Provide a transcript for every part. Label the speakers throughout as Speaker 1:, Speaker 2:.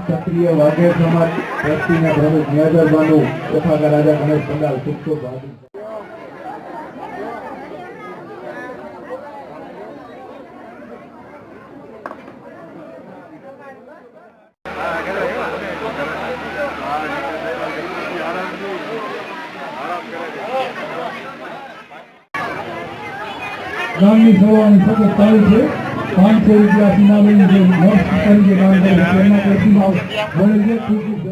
Speaker 1: क्षत्रिय वाघेर समाज ट्रस्टीના પ્રમુખ નિયાજર બાનુ તથા રાજા ગણેશ પંડાલ ખૂબ ખૂબ આભાર। ગામની સભાની સતત ચાલુ છે। 500 રૂપિયા સિનાબેન જે વર્ષ તરીકે દાન કરે છે એના પ્રતિભાવ વડે ખૂબ ખૂબ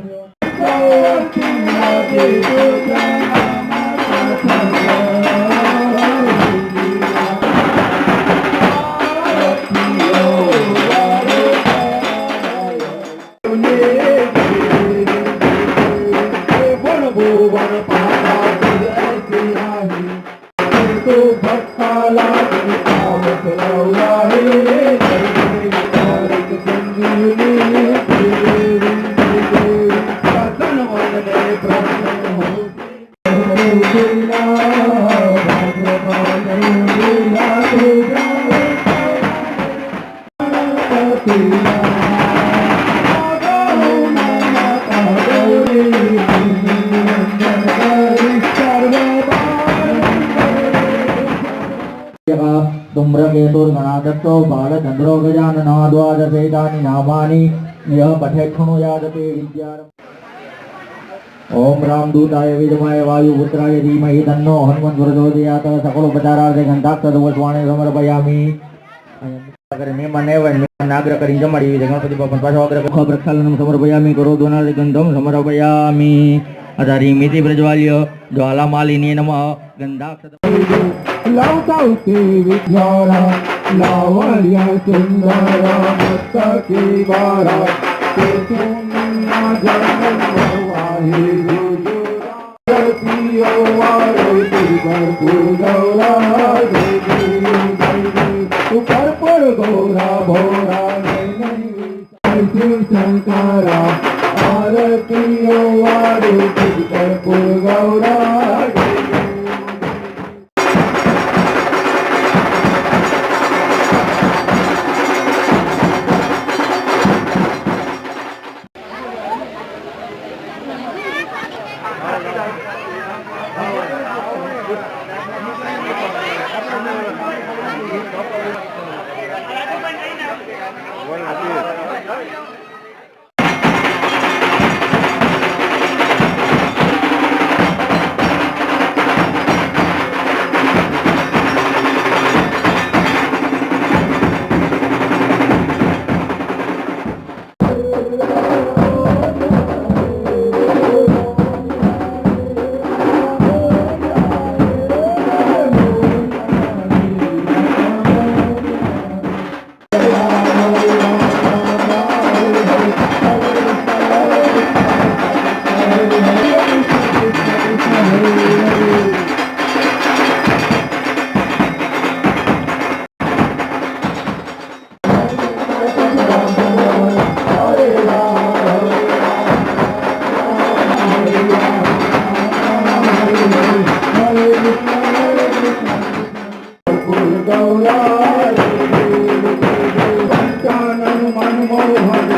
Speaker 1: धूम्रकेतुर गणादत्तो बालचंद्रो गजाननो द्वादशेतानि नामानि यः पठेत् शृणुयादपि विद्यारम्। ओम रामदूताय विद्महे वायुपुत्राय धीमहि तन्नो हनुमन्त प्रचोदयात्। सकलोपचारार्थे गन्धाक्षतपुष्पाणि समर्पयामि। मे मनेव नाग्र करी जमाड़ी गणपति बाप्पा पाशवाग्र प्रक्षालनं समर्पयामि। करोद्वनादि गन्धं समर्पयामि। अधारिमिति प्रज्वाल्य ज्वालामालिनी नमः। गन्धाक्षत लौकौके विद्यारा लावण्य सुंदरा मस्तके वारा केतुन्ना जन्मवाहि गुजुरा पियो वारे तिगर पुगौरा देवी ऊपर पर गोरा भोरा नहीं शंकरा आरतियो वारे तिगर पुगौरा मनमोहन